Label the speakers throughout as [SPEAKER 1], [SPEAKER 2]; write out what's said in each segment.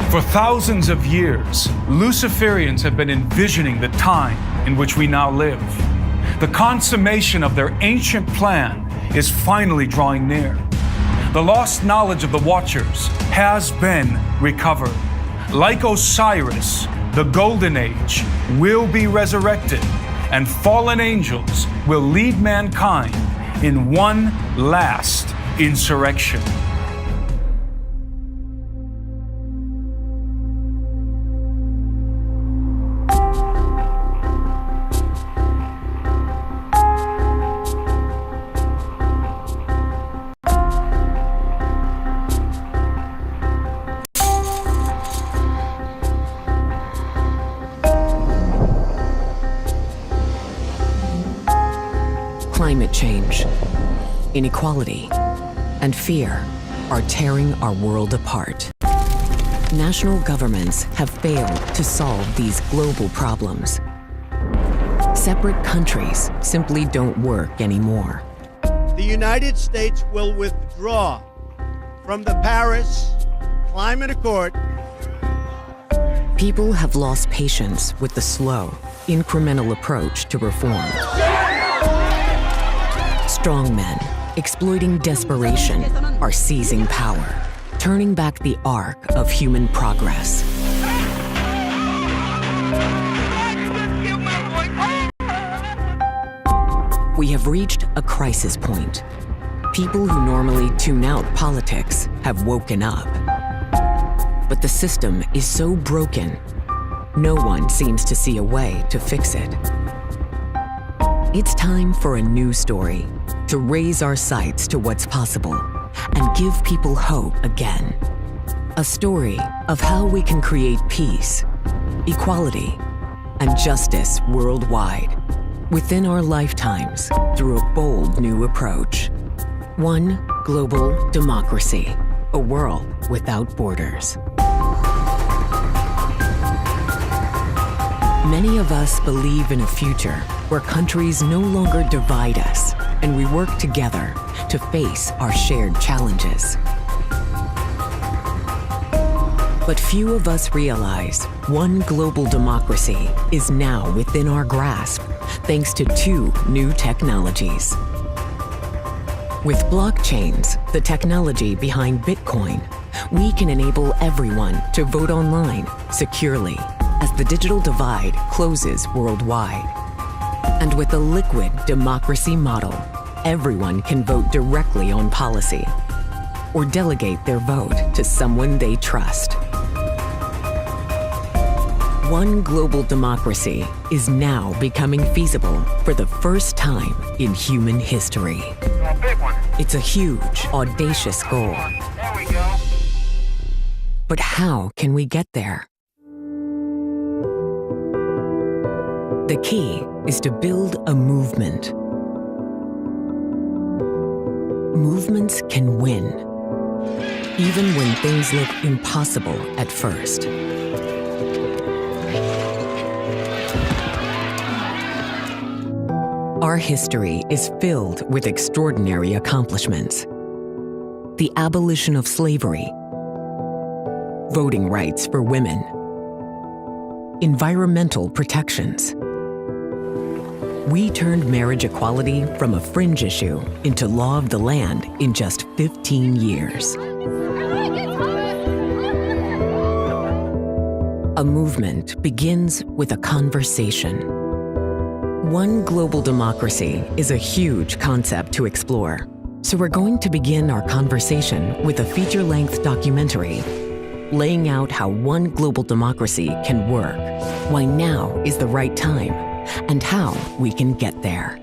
[SPEAKER 1] For thousands of years, Luciferians have been envisioning the time in which we now live. The consummation of their ancient plan is finally drawing near. The lost knowledge of the Watchers has been recovered. Like Osiris, the Golden Age will be resurrected, and fallen angels will lead mankind in one last insurrection.
[SPEAKER 2] Climate change, inequality, and fear are tearing our world apart. National governments have failed to solve these global problems. Separate countries simply don't work anymore.
[SPEAKER 3] The United States will withdraw from the Paris Climate Accord.
[SPEAKER 2] People have lost patience with the slow, incremental approach to reform. Strong men, exploiting desperation, are seizing power, turning back the arc of human progress. We have reached a crisis point. People who normally tune out politics have woken up. But the system is so broken, no one seems to see a way to fix it. It's time for a new story, to raise our sights to what's possible and give people hope again. A story of how we can create peace, equality, and justice worldwide within our lifetimes through a bold new approach. One global democracy, a world without borders. Many of us believe in a future where countries no longer divide us and we work together to face our shared challenges. But few of us realize one global democracy is now within our grasp thanks to two new technologies. With blockchains, the technology behind Bitcoin, we can enable everyone to vote online securely as the digital divide closes worldwide. And with a liquid democracy model, everyone can vote directly on policy or delegate their vote to someone they trust. One global democracy is now becoming feasible for the first time in human history. It's a huge, audacious goal.
[SPEAKER 4] There we go.
[SPEAKER 2] But how can we get there? The key is to build a movement. Movements can win, even when things look impossible at first. Our history is filled with extraordinary accomplishments. The abolition of slavery, voting rights for women, environmental protections. We turned marriage equality from a fringe issue into law of the land in just 15 years. A movement begins with a conversation. One global democracy is a huge concept to explore, so we're going to begin our conversation with a feature-length documentary laying out how one global democracy can work, why now is the right time, and how we can get there.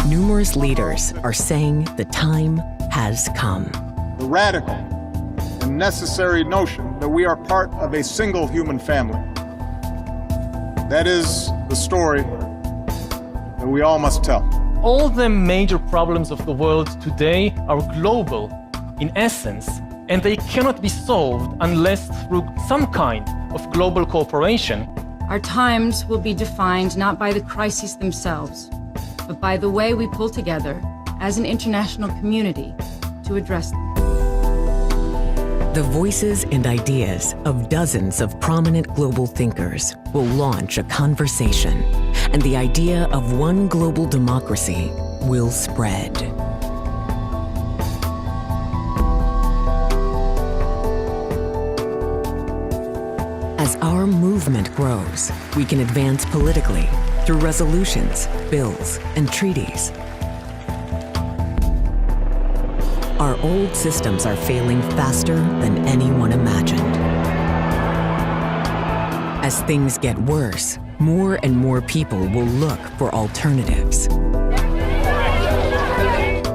[SPEAKER 2] Numerous leaders are saying the time has come.
[SPEAKER 5] The radical and necessary notion that we are part of a single human family. That is the story that we all must tell.
[SPEAKER 6] All the major problems of the world today are global in essence, and they cannot be solved unless through some kind of global cooperation.
[SPEAKER 7] Our times will be defined not by the crises themselves, but by the way we pull together as an international community to address them.
[SPEAKER 2] The voices and ideas of dozens of prominent global thinkers will launch a conversation, and the idea of one global democracy will spread. As our movement grows, we can advance politically through resolutions, bills, and treaties. Our old systems are failing faster than anyone imagined. As things get worse, more and more people will look for alternatives.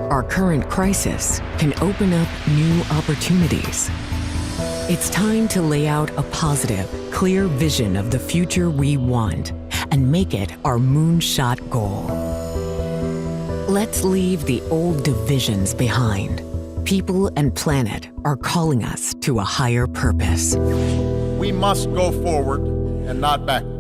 [SPEAKER 2] Our current crisis can open up new opportunities. It's time to lay out a positive, clear vision of the future we want and make it our moonshot goal. Let's leave the old divisions behind. People and planet are calling us to a higher purpose.
[SPEAKER 5] We must go forward and not backward.